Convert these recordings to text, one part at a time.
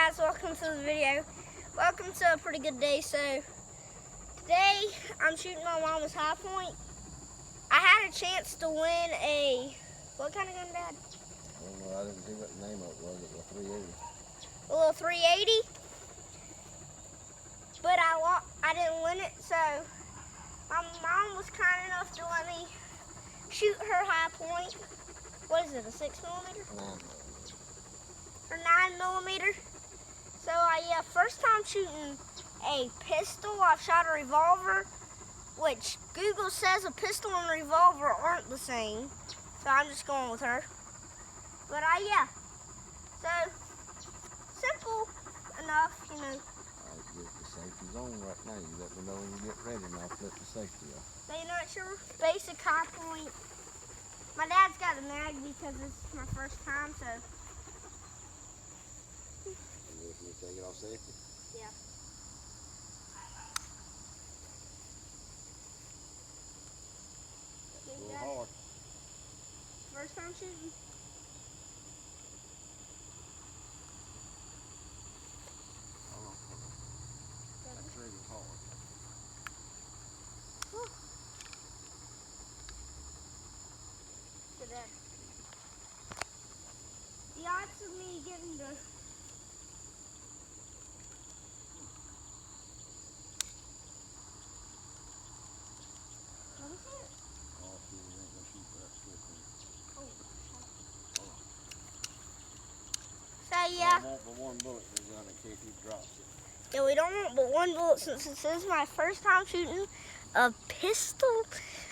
guys, welcome to the video. Welcome to a pretty good day. So today I'm shooting my mama's high point. I had a chance to win a, what kind of gun, Dad? I don't know, I didn't see what the name of it was. It was a 380. A little 380. But I didn't win it, so my mom was kind enough to let me shoot her high point. What is it, a 6mm? 9. Or 9mm. So yeah, first time shooting a pistol. I've shot a revolver, which Google says a pistol and a revolver aren't the same. So I'm just going with her. But yeah, so simple enough, you know. Alright, the safety's on right now. You let me know when you get ready and I'll flip the safety off. So you know, it's your basic high point. My dad's got a mag because it's my first time, so. You ready for me to take it off safety? Yeah. A little hard. First time shooting. Hold on. That trigger's hard. Whew. So that the odds of me getting the what is it? Oh, see, you ain't gonna shoot that quickly. Oh. Hold on. So yeah. I want but one bullet in the gun in case he drops it. Yeah, we don't want but one bullet since this is my first time shooting a pistol.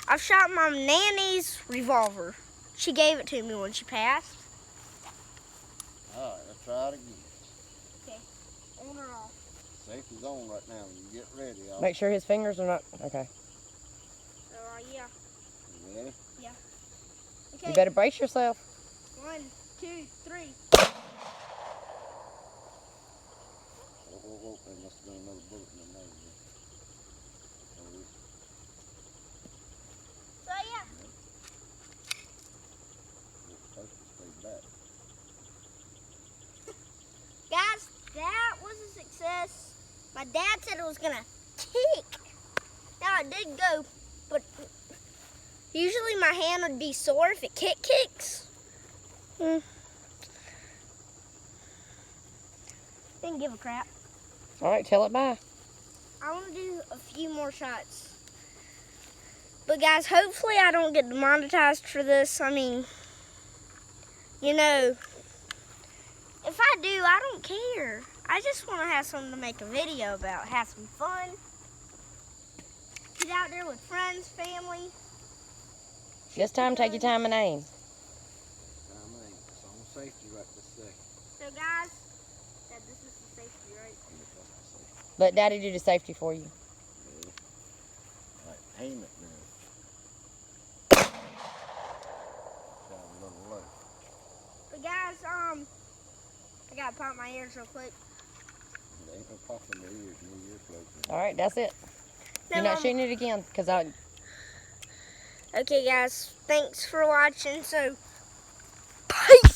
I've shot my nanny's revolver. She gave it to me when she passed. Alright, let's try it again. Okay, on or off? Safety's on right now. When you get ready, I'll... Make sure his fingers are not, okay. So yeah. You ready? Yeah. Okay. You better brace yourself. 1, 2, 3. Oh, there must have been another bullet in the nose. Oh, So yeah. it's supposed to stay back. Guys, that was a success. My dad said it was gonna kick. Now it did go, but usually my hand would be sore if it kicks. Didn't give a crap. All right, tell it bye. I want to do a few more shots. But guys, hopefully I don't get demonetized for this. I mean, you know, if I do, I don't care. I just want to have something to make a video about. Have some fun. Get out there with friends, family. This time, take your time and aim. Time ain't. It's on safety right this second. So guys, Dad, this is the safety, right? Let Daddy do the safety for you. Ready? Alright, aim it now. Shot a little low. But guys, I gotta pop my ears real quick. It ain't gonna pop in the ears. Your ears closed. All right, that's it. You're not shooting it again, because I... Okay, guys, thanks for watching. So, bye.